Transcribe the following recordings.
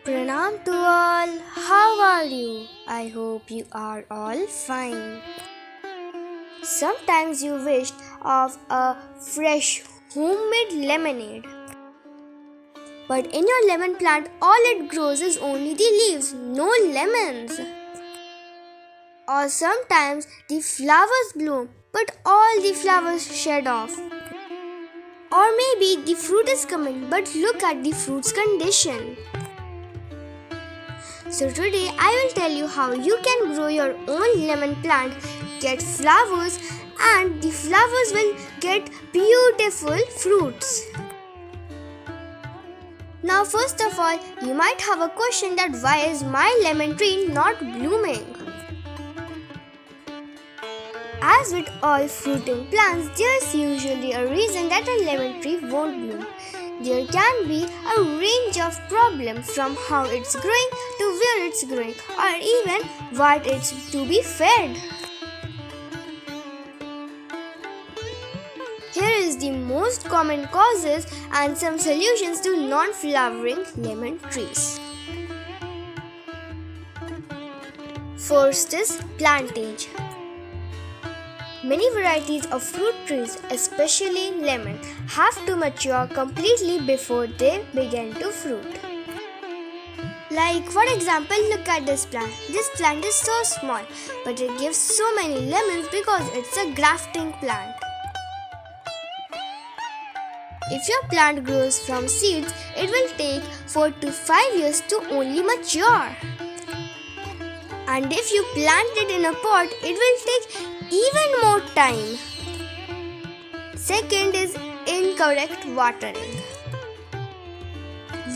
Pranam to all, how are you? I hope you are all fine. Sometimes you wished of a fresh homemade lemonade. But in your lemon plant, all it grows is only the leaves, no lemons. Or sometimes the flowers bloom, but all the flowers shed off. Or maybe the fruit is coming, but look at the fruit's condition. So today I will tell you how you can grow your own lemon plant, get flowers, and the flowers will get beautiful fruits. Now first of all, you might have a question that why is my lemon tree not blooming? As with all fruiting plants, there's usually a reason that a lemon tree won't bloom. There can be a range of problems from how it's growing to where it's growing or even what it's to be fed. Here is the most common causes and some solutions to non-flowering lemon trees. First is plantage. Many varieties of fruit trees, especially lemon, have to mature completely before they begin to fruit. Like for example, look at this plant. This plant is so small, but it gives so many lemons because it's a grafting plant. If your plant grows from seeds, it will take 4 to 5 years to only mature. And if you plant it in a pot, it will take even more time. Second is incorrect watering.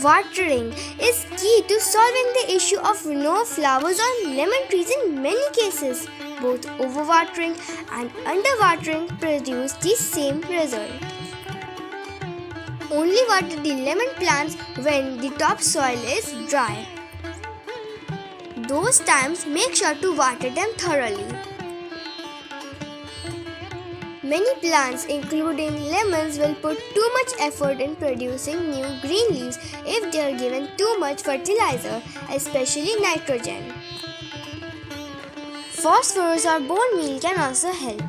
Watering is key to solving the issue of no flowers on lemon trees in many cases. Both overwatering and underwatering produce the same result. Only water the lemon plants when the topsoil is dry. Those times make sure to water them thoroughly. Many plants, including lemons, will put too much effort in producing new green leaves if they are given too much fertilizer, especially nitrogen. Phosphorus or bone meal can also help.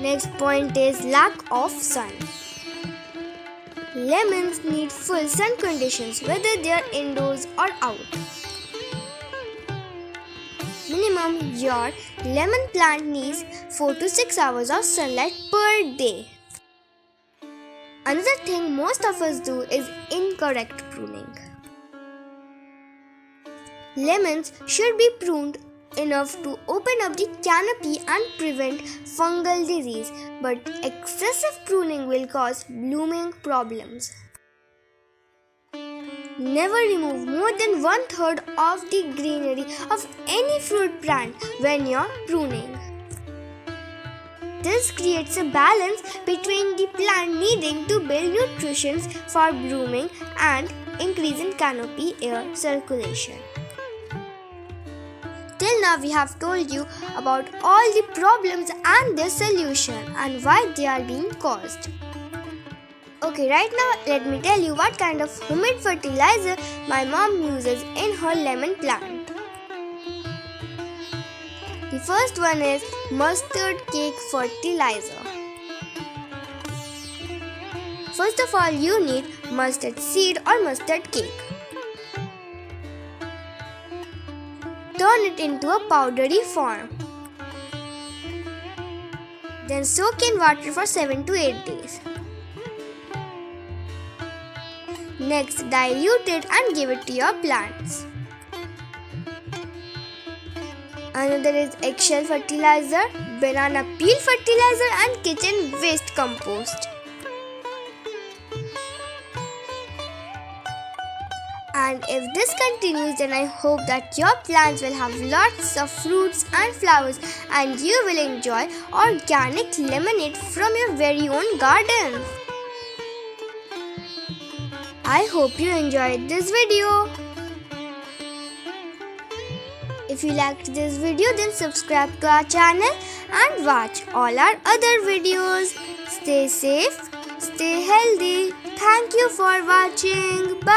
Next point is lack of sun. Lemons need full sun conditions whether they are indoors or out. Minimum, your lemon plant needs 4 to 6 hours of sunlight per day. Another thing most of us do is incorrect pruning. Lemons should be pruned enough to open up the canopy and prevent fungal disease, but excessive pruning will cause blooming problems. Never remove more than 1/3 of the greenery of any fruit plant when you're pruning. This creates a balance between the plant needing to build nutrition for blooming and increase in canopy air circulation. Till now we have told you about all the problems and their solution and why they are being caused. Okay, right now let me tell you what kind of homemade fertilizer my mom uses in her lemon plant. The first one is mustard cake fertilizer. First of all, you need mustard seed or mustard cake. Turn it into a powdery form. Then soak in water for 7 to 8 days. Next, dilute it and give it to your plants. Another is eggshell fertilizer, banana peel fertilizer and kitchen waste compost. And if this continues, then I hope that your plants will have lots of fruits and flowers and you will enjoy organic lemonade from your very own garden. I hope you enjoyed this video. If you liked this video, then subscribe to our channel and watch all our other videos. Stay safe, stay healthy. Thank you for watching. Bye.